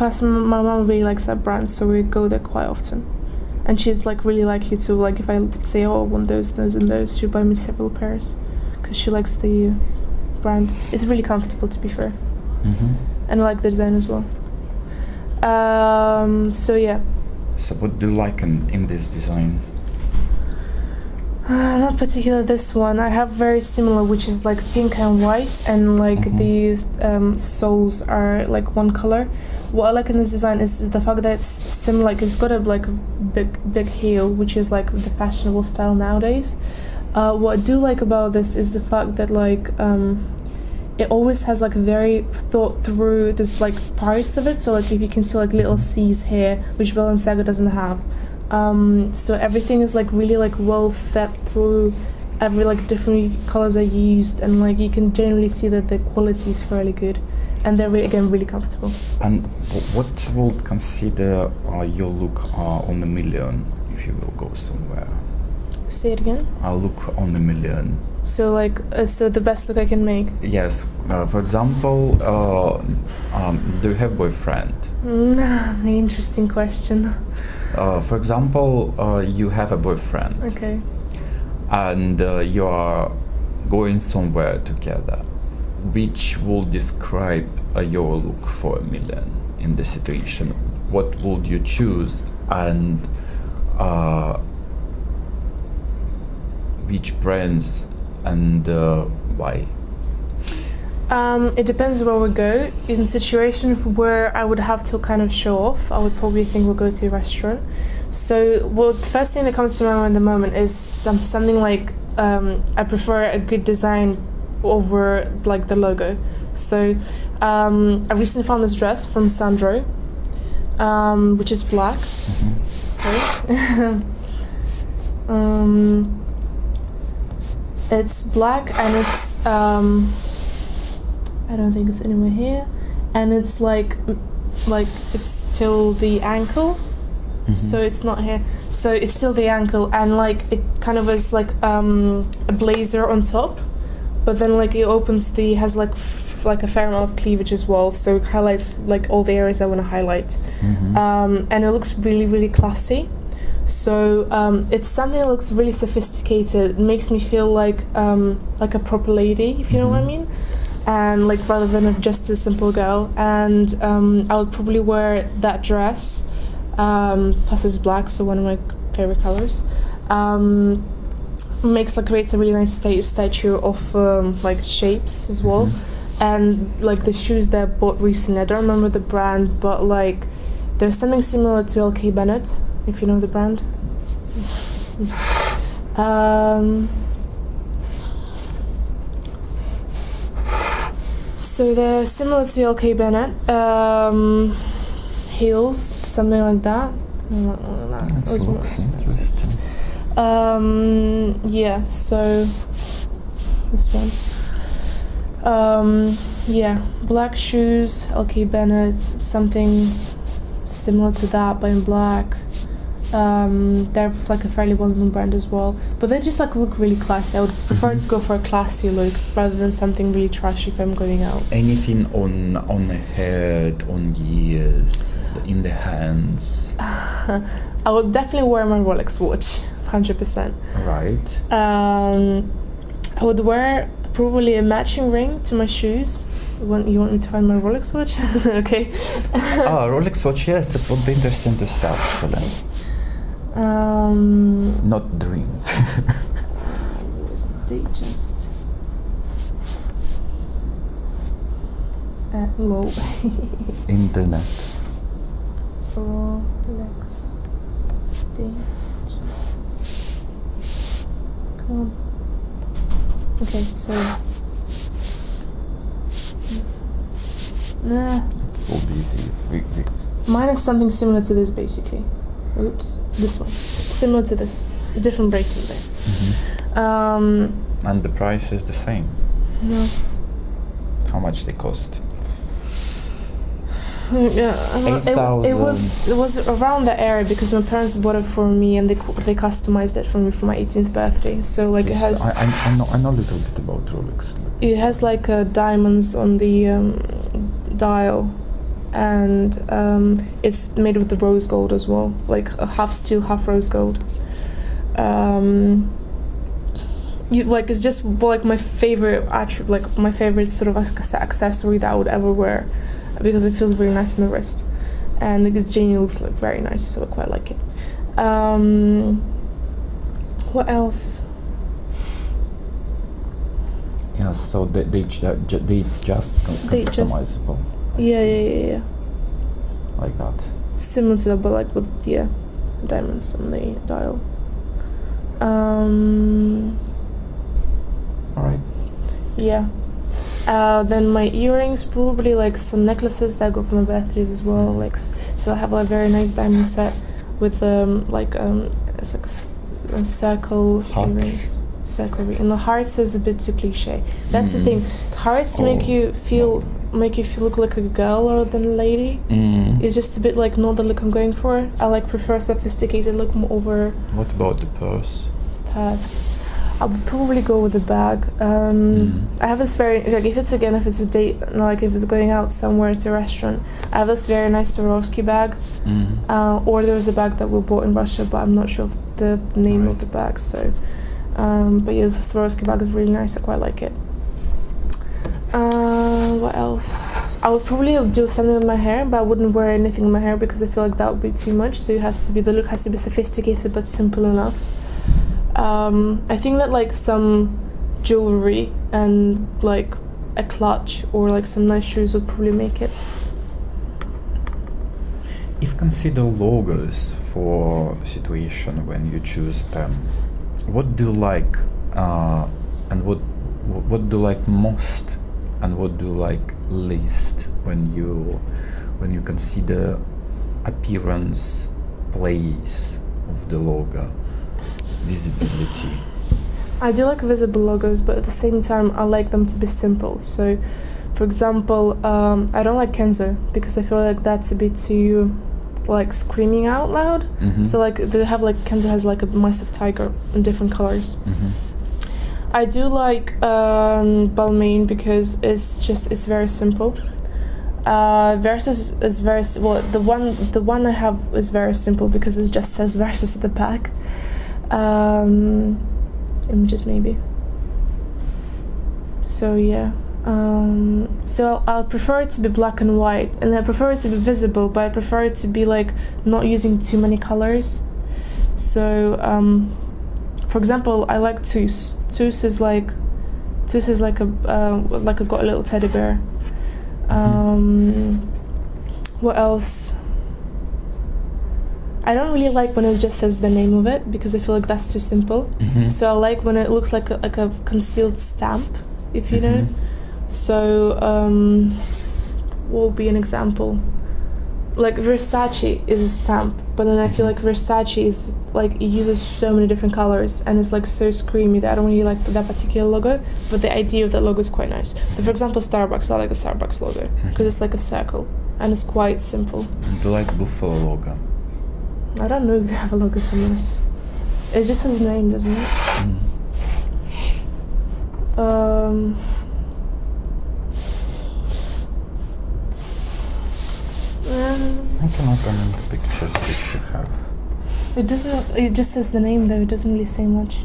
Plus, my mom really likes that brand, so we go there quite often. And she's like really likely to, like, if I say, oh, I want those, and those, she'll buy me several pairs because she likes the brand. It's really comfortable, to be fair. Mm-hmm. And I like the design as well. So yeah. So what do you like in this design? Not particularly this one. I have very similar, which is like pink and white, and like the soles are like one color. What I like in this design is the fact that it's similar. Like it's got a like big heel, which is like the fashionable style nowadays. What I do like about this is the fact that like it always has like very thought through this like parts of it. So like if you can see like little C's here, which Balenciaga doesn't have. So everything is like really like well fed through. Every like different colors are used, and like you can generally see that the quality is fairly good, and they're really comfortable. And what would consider your look on a million if you will go somewhere? Say it again. A look on a million. So like so the best look I can make. Yes. For example, do you have boyfriend? Interesting question. For example, you have a boyfriend. Okay. And you are going somewhere together. Which will describe your look for a million in this situation? What would you choose, and which brands, and why? It depends where we go. In a situation where I would have to kind of show off, I would probably think we'll go to a restaurant. So, well, the first thing that comes to my mind at the moment is something like I prefer a good design over like the logo. So, I recently found this dress from Sandro, which is black. Okay. It's black and it's I don't think it's anywhere here, and it's like it's till the ankle. So it's not here, so it's still the ankle, and like it kind of is like a blazer on top, but then like it has like a fair amount of cleavage as well, so it highlights like all the areas I want to highlight. And it looks really classy. So it's something that looks really sophisticated. It makes me feel like a proper lady, if you know what I mean, and like rather than just a simple girl. And I would probably wear that dress. Plus it's black, so one of my favorite colors. Creates a really nice statue of like shapes as well. And like the shoes that I bought recently, I don't remember the brand, but like there's something similar to LK Bennett, if you know the brand. So they're similar to LK Bennett. Heels, something like that. That looks interesting. Yeah, so this one. Yeah, black shoes, LK Bennett, something similar to that but in black. They're like a fairly well-known brand as well, but they just like look really classy. I would prefer to go for a classy look rather than something really trashy if I'm going out. Anything on the head, on ears, in the hands? I would definitely wear my Rolex watch, 100%. Right. I would wear probably a matching ring to my shoes. You want me to find my Rolex watch? Okay. Rolex watch, yes, it would be interesting to see actually. Not dream. They just low. Internet. Rolex date just. Come on. Okay, so. Nah. It's all busy. Mine is something similar to this, basically. Oops, this one. Similar to this. A different bracelet there. And the price is the same? No. How much they cost? Yeah, 8,000. it was around that area because my parents bought it for me and they customized it for me for my 18th birthday. So like yes, it has. I know a little bit about Rolex. It has like diamonds on the dial. and it's made with the rose gold as well, like a half steel, half rose gold. It's just like my favorite like my favorite sort of accessory that I would ever wear, because it feels really nice on the wrist, and it genuinely looks like very nice, so I quite like it. What else? Yeah, so they just customizable. Yeah. Like that. Similar to that, but like with diamonds on the dial. Alright. Yeah. Then my earrings, probably like some necklaces that go for my birthdays as well. Like, so I have a very nice diamond set with it's like a circle Hearts. Earrings. Circle ring. And the hearts is a bit too cliche. That's the thing. Hearts make you look like a girl rather than a lady. It's just a bit like not the look I'm going for. I like prefer sophisticated look more over. What about the purse? I would probably go with a bag. I have this very like if it's a date, like if it's going out somewhere to a restaurant, I have this very nice Swarovski bag. Or there was a bag that we bought in Russia, but I'm not sure of the name of the bag. So, but yeah, the Swarovski bag is really nice. I quite like it. What else? I would probably do something with my hair, but I wouldn't wear anything in my hair because I feel like that would be too much. So the look has to be sophisticated but simple enough. I think that like some jewelry and like a clutch or like some nice shoes would probably make it. If consider logos for situation when you choose them, what do you like and what do you like most and what do you like least when you consider appearance, place of the logo, visibility? I do like visible logos, but at the same time I like them to be simple. So for example, I don't like Kenzo because I feel like that's a bit too like screaming out loud. So like they have like Kenzo has like a massive tiger in different colors. I do like Balmain because it's very simple. Versus is very the one I have is very simple because it just says Versus at the back. Images maybe. So yeah. So I'll prefer it to be black and white, and I prefer it to be visible, but I prefer it to be like not using too many colors. So for example, I like Tus. Tus is like a got a little teddy bear. What else? I don't really like when it just says the name of it because I feel like that's too simple. So I like when it looks like a concealed stamp, if you know. So what would be an example? Like Versace is a stamp, but then I feel like Versace is like it uses so many different colors and it's like so screamy that I don't really like that particular logo, but the idea of that logo is quite nice. So for example, Starbucks, I like the Starbucks logo because it's like a circle and it's quite simple. Do you like Buffalo logo? I don't know if they have a logo from this. It just has a name, doesn't it? I can open the pictures which you have. It doesn't. It just says the name though. It doesn't really say much.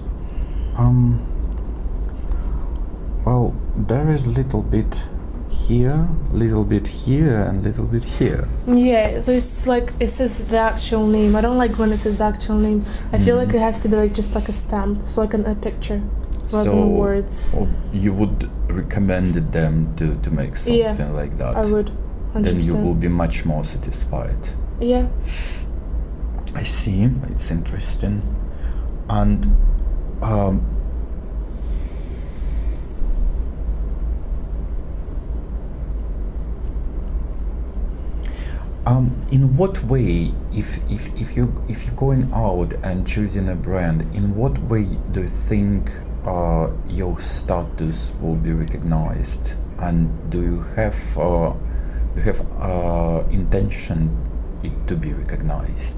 Well, there is a little bit here, little bit here, and little bit here. Yeah, so it's like it says the actual name. I don't like when it says the actual name. I feel like it has to be like just like a stamp, so like a picture, rather than words. You would recommend them to make something like that? I would. 100%. Then you will be much more satisfied. Yeah. I see. It's interesting. And in what way, if you're going out and choosing a brand, in what way do you think your status will be recognized, and do you have intention it to be recognized?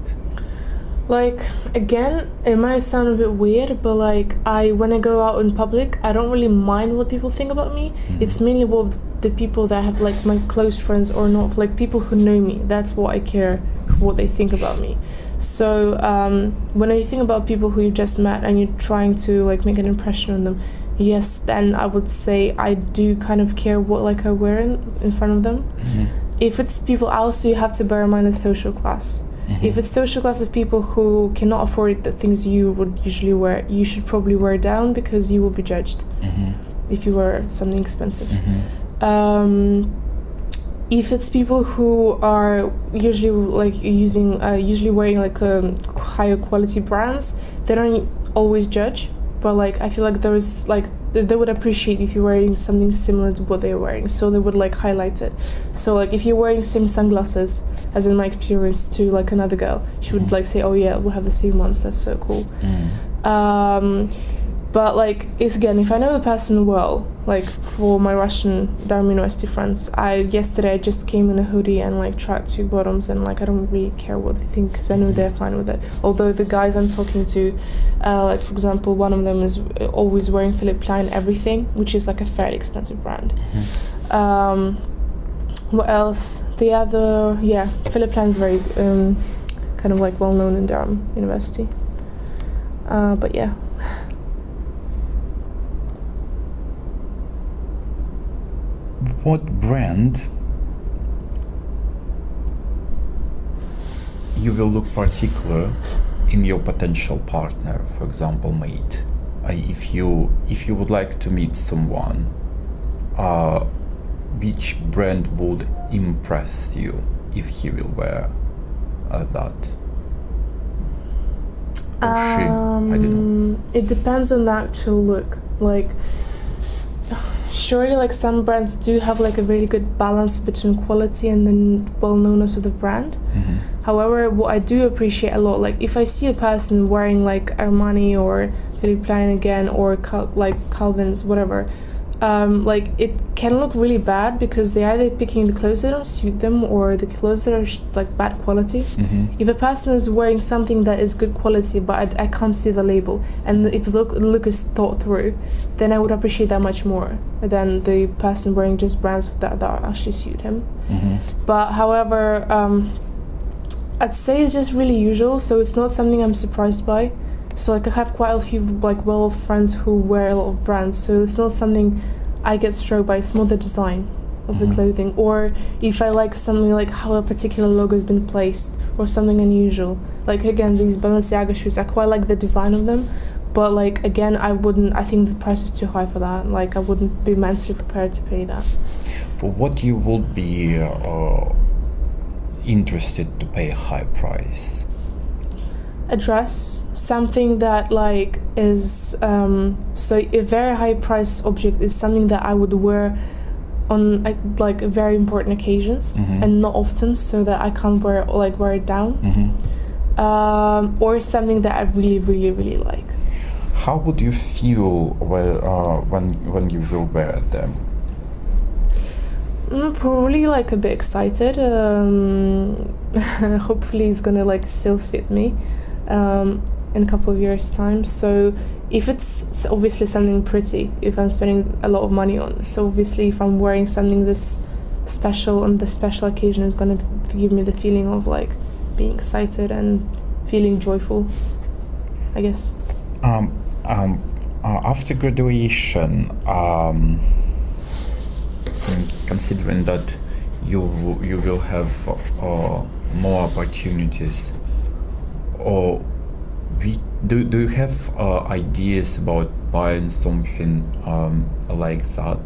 Like, again, it might sound a bit weird, but like when I go out in public, I don't really mind what people think about me. It's mainly what the people that have like my close friends or not, like people who know me. That's what I care, what they think about me. So when I think about people who you just met and you're trying to like make an impression on them, yes, then I would say I do kind of care what like I wear in front of them. If it's people else, you have to bear in mind the social class. If it's social class of people who cannot afford the things you would usually wear, you should probably wear down because you will be judged if you wear something expensive. If it's people who are usually like usually wearing like higher quality brands, they don't always judge. But like I feel like there is like they would appreciate if you're wearing something similar to what they're wearing, so they would like highlight it. So like if you're wearing same sunglasses, as in my experience, to like another girl, she would like say, oh yeah, we have the same ones, that's so cool. But like it's again, if I know the person well, like for my Russian Durham University friends, yesterday I just came in a hoodie and like tracksuit bottoms, and like I don't really care what they think because I know they're fine with it. Although the guys I'm talking to, like for example, one of them is always wearing Philipp Plein everything, which is like a fairly expensive brand. What else? The other, Philipp Plein is very kind of like well known in Durham University. But yeah. What brand you will look particular in your potential partner, for example, mate? If you would like to meet someone, which brand would impress you if he will wear that? Or she? I don't know. It depends on the actual look. Like, surely like some brands do have like a really good balance between quality and the well-knownness of the brand. However, what I do appreciate a lot, like if I see a person wearing like Armani or Philipp Plein again, or like Calvin's, whatever, like it can look really bad because they're either picking the clothes that don't suit them or the clothes that are like bad quality. If a person is wearing something that is good quality but I can't see the label, and if the look is thought through, then I would appreciate that much more than the person wearing just brands that actually suit him. But however, I'd say it's just really usual, so it's not something I'm surprised by. So like I have quite a few like friends who wear a lot of brands, so it's not something I get struck by. It's more the design of the clothing, or if I like something like how a particular logo has been placed or something unusual. Like again, these Balenciaga shoes, I quite like the design of them, but like again, I think the price is too high for that. Like I wouldn't be mentally prepared to pay that. For what you would be interested to pay a high price? A dress, something that like is so a very high price object is something that I would wear on like very important occasions and not often, so that I can't wear it down. Or something that I really really really like. How would you feel when you will wear them? Probably like a bit excited. Hopefully it's gonna like still fit me in a couple of years' time. So if it's obviously something pretty, if I'm spending a lot of money on, so obviously if I'm wearing something this special on the special occasion, is gonna give me the feeling of like being excited and feeling joyful, I guess. After graduation, considering that you will have more opportunities, or do you have ideas about buying something like that,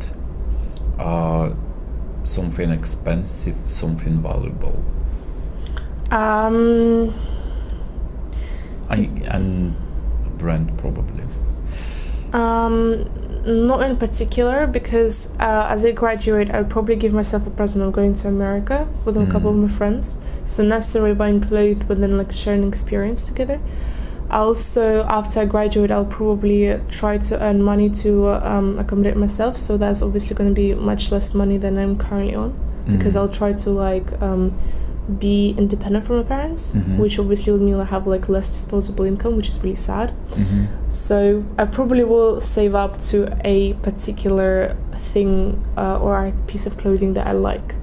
something expensive, something valuable? And brand probably. Not in particular, because as I graduate, I'll probably give myself a present of going to America with a couple of my friends. So not necessarily buying clothes, but then like sharing experience together. Also, after I graduate, I'll probably try to earn money to accommodate myself. So that's obviously going to be much less money than I'm currently on, because I'll try to like be independent from my parents, which obviously would mean I have like less disposable income, which is really sad. So I probably will save up to a particular thing or a piece of clothing that I like,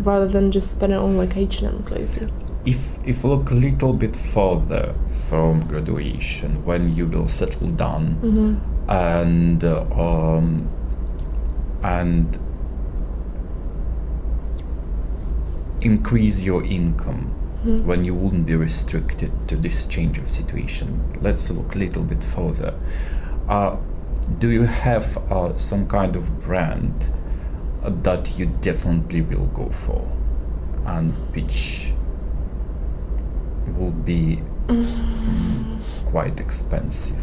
rather than just spend it on like H&M clothing. If you look a little bit further from graduation, when you will settle down and increase your income, when you wouldn't be restricted to this change of situation. Let's look a little bit further. Do you have some kind of brand that you definitely will go for, and which will be quite expensive?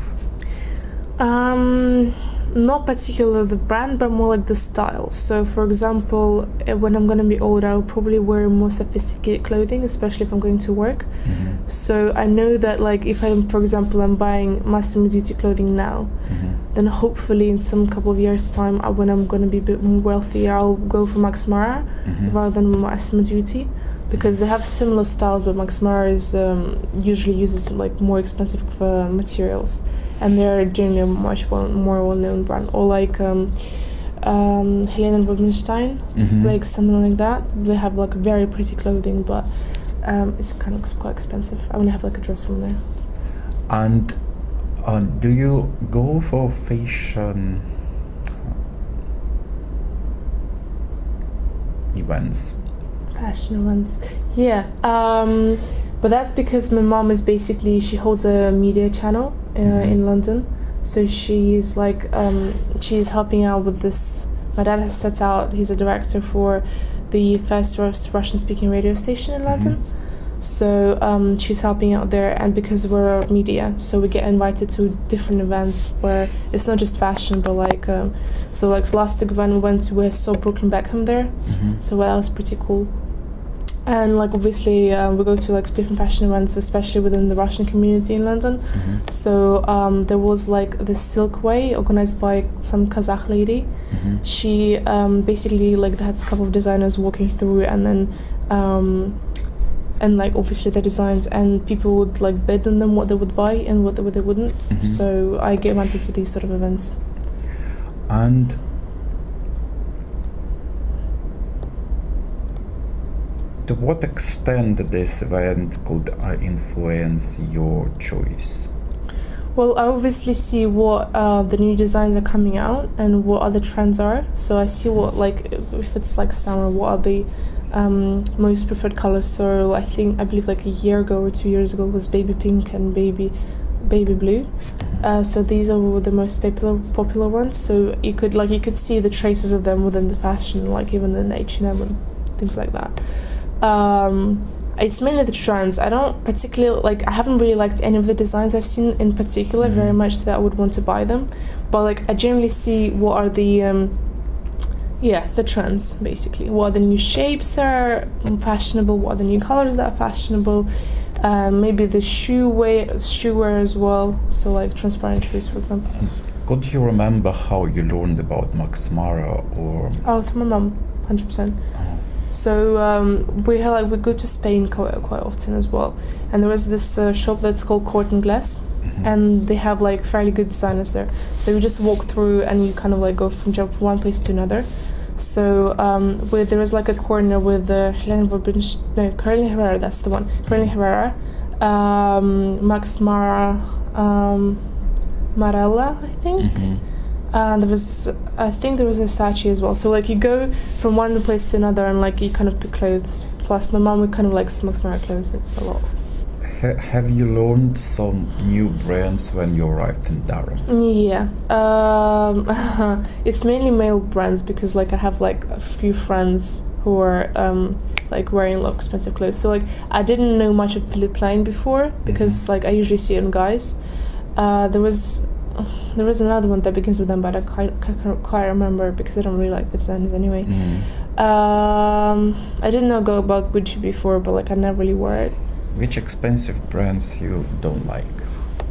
Not particularly the brand, but more like the style. So for example, when I'm gonna be older, I'll probably wear more sophisticated clothing, especially if I'm going to work. So I know that like if I'm, for example, I'm buying Massimo Dutti clothing now, then hopefully in some couple of years time, when I'm gonna be a bit more wealthier, I'll go for Max Mara rather than Massimo Dutti, because they have similar styles, but Max Mara is usually uses like more expensive materials, and they're generally a much more well-known brand. Or like Helena Rubinstein, like something like that. They have like very pretty clothing, but it's kind of quite expensive. I only have like a dress from there. And do you go for fashion events? Fashion events, yeah. But that's because my mom is basically, she holds a media channel in London, so she's like she's helping out with this. My dad has set out, he's a director for the first Russian speaking radio station in London, so she's helping out there. And because we're media, so we get invited to different events where it's not just fashion, but like so like last event we went to, we saw Brooklyn Beckham there, so that was pretty cool. And like obviously we go to like different fashion events, especially within the Russian community in London. So there was like the Silk Way organized by some Kazakh lady. She basically like they had a couple of designers walking through, and then and like obviously the designs, and people would like bid on them what they would buy and what they wouldn't. So I get invited to these sort of events. And to what extent this event could influence your choice? Well, I obviously see what the new designs are coming out and what other trends are. So I see what, like, if it's like summer, what are the most preferred colors. So I believe like a year ago or 2 years ago was baby pink and baby blue. So these are the most popular ones. So you could see the traces of them within the fashion, like even in H&M and things like that. It's mainly the trends. I don't particularly I haven't really liked any of the designs I've seen in particular very much that I would want to buy them, but like I generally see what are the the trends basically. What are the new shapes that are fashionable, what are the new colors that are fashionable, maybe the shoe wear as well, so like transparent shoes for example. Could you remember how you learned about Max Mara or? Oh, through my mum, 100%. So we go to Spain quite often as well, and there was this shop that's called Court and Glass, and they have like fairly good designers there. So you just walk through and you kind of like go from one place to another. So there is like a corner with Carolina Herrera, that's the one. Carolina Herrera, Max Mara, Marella, I think. And there was Versace as well. So like you go from one place to another and like you kind of pick clothes. Plus my mom would kind of like Max Mara clothes a lot. Have you learned some new brands when you arrived in Durham? Yeah, it's mainly male brands because like I have like a few friends who are like wearing a lot of expensive clothes. So like I didn't know much of Philippe Plein before because like I usually see it on guys. There was another one that begins with them, but I can't quite remember because I don't really like the designers anyway. I didn't know about Gucci before, but like I never really wore it. Which expensive brands you don't like?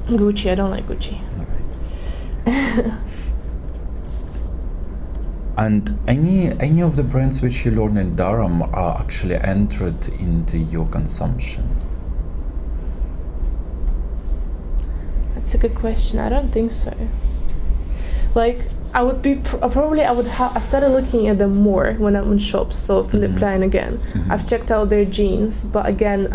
Gucci, I don't like Gucci. And any of the brands which you learn in Durham are actually entered into your consumption? That's a good question. I don't think so. Like, I would be I started looking at them more when I'm in shops. So Philipp Plein again. I've checked out their jeans, but again,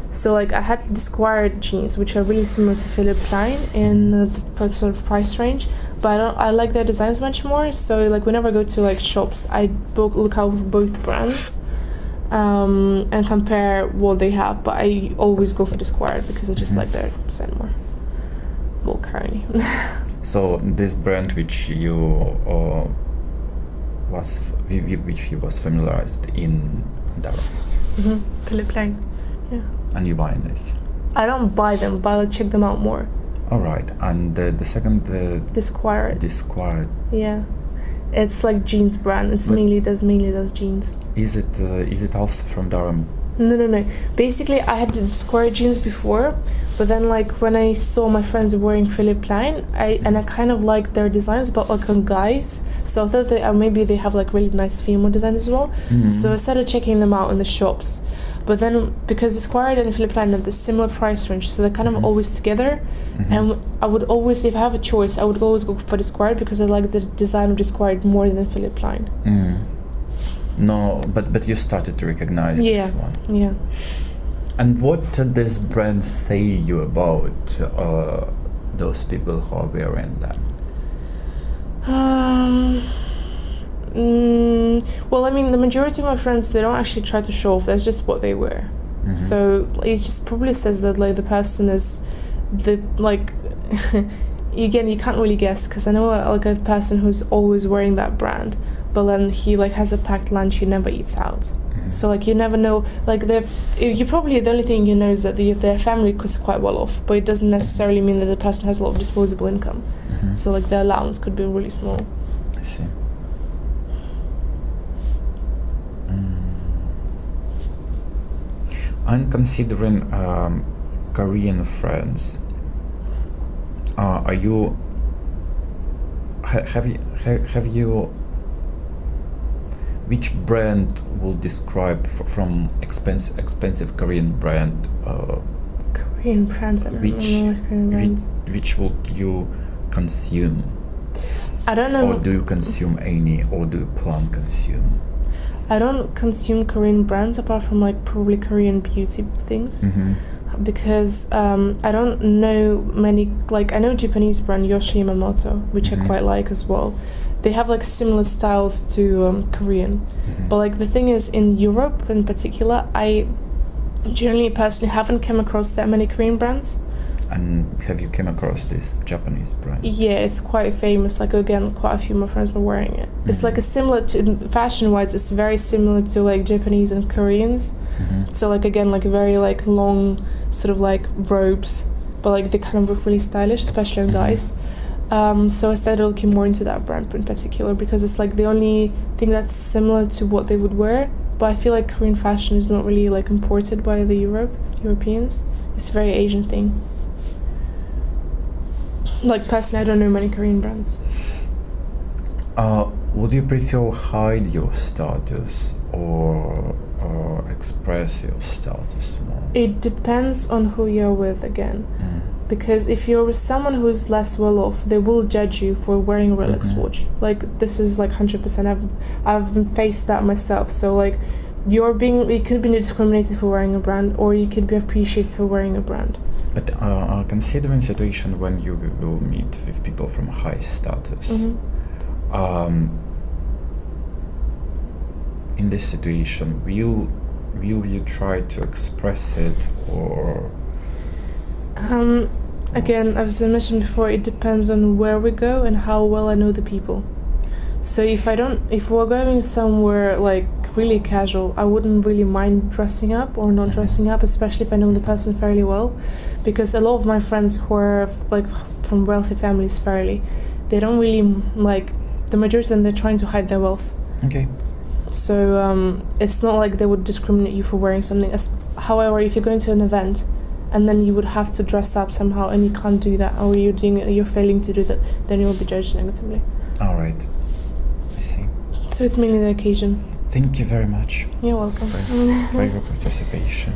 so like I had Disquired jeans, which are really similar to Philipp Plein in the sort of price range. But I like their designs much more. So like whenever I go to like shops, I look out for both brands and compare what they have. But I always go for Disquired because I just like their design more. Well, currently. So this brand which you was familiarized in Durham. Philipp Plein. Yeah. And you buy this? I don't buy them, but I check them out more. All right. And the second Disquired. Disquired. Yeah. It's like jeans brand. It's mainly does jeans. Is it also from Durham? No. Basically, I had the Disquired jeans before, but then like when I saw my friends wearing Philipp Plein, I kind of liked their designs, but like on guys. So I thought maybe they have like really nice female designs as well. So I started checking them out in the shops. But then because Disquired and Philipp Plein have the similar price range, so they're kind of always together. And I would always, if I have a choice, I would always go for Disquired because I like the design of Disquired more than Philipp Plein. No, but you started to recognize this one. Yeah. And what did this brand say you about those people who are wearing them? Well, I mean, the majority of my friends, they don't actually try to show off. That's just what they wear. So it just probably says that like the person is the like. Again, you can't really guess because I know like a person who's always wearing that brand, but then he like has a packed lunch, he never eats out. So like you never know, like you probably, the only thing you know is that their family is quite well off, but it doesn't necessarily mean that the person has a lot of disposable income. So like their allowance could be really small. I see. I'm considering Korean friends. Are you? Have you? Which brand will describe from expensive Korean brand? Korean brands. I don't know what Korean brands. Which will you consume? I don't know. Or do you consume any? Or do you plan consume? I don't consume Korean brands apart from like probably Korean beauty things. Because I don't know many, like I know Japanese brand Yoshi Yamamoto, which I quite like as well. They have like similar styles to Korean, but like the thing is in Europe in particular, I generally personally haven't come across that many Korean brands. And have you come across this Japanese brand? Yeah, it's quite famous. Like again, quite a few of my friends were wearing it. It's like a similar to fashion-wise. It's very similar to like Japanese and Koreans. So like again, like very like long sort of like robes, but like they kind of look really stylish, especially on guys. So I started looking more into that brand in particular because it's like the only thing that's similar to what they would wear. But I feel like Korean fashion is not really like imported by the Europeans. It's a very Asian thing. Like personally, I don't know many Korean brands. Would you prefer hide your status or express your status more? It depends on who you're with again. Because if you're with someone who's less well off, they will judge you for wearing a Rolex watch. Like this is like 100%. I've faced that myself. So like you could be discriminated for wearing a brand, or you could be appreciated for wearing a brand. But considering situation when you will meet with people from high status, in this situation, will you try to express it or? Again, as I mentioned before, it depends on where we go and how well I know the people. So if we're going somewhere like really casual, I wouldn't really mind dressing up or not dressing up, especially if I know the person fairly well, because a lot of my friends who are like from wealthy families they don't really like, the majority of them, they're trying to hide their wealth. Okay. So it's not like they would discriminate you for wearing something. However, if you're going to an event and then you would have to dress up somehow and you can't do that, or you're failing to do that, then you'll be judged negatively. All right. I see. So it's mainly the occasion. Thank you very much You're welcome. for your participation.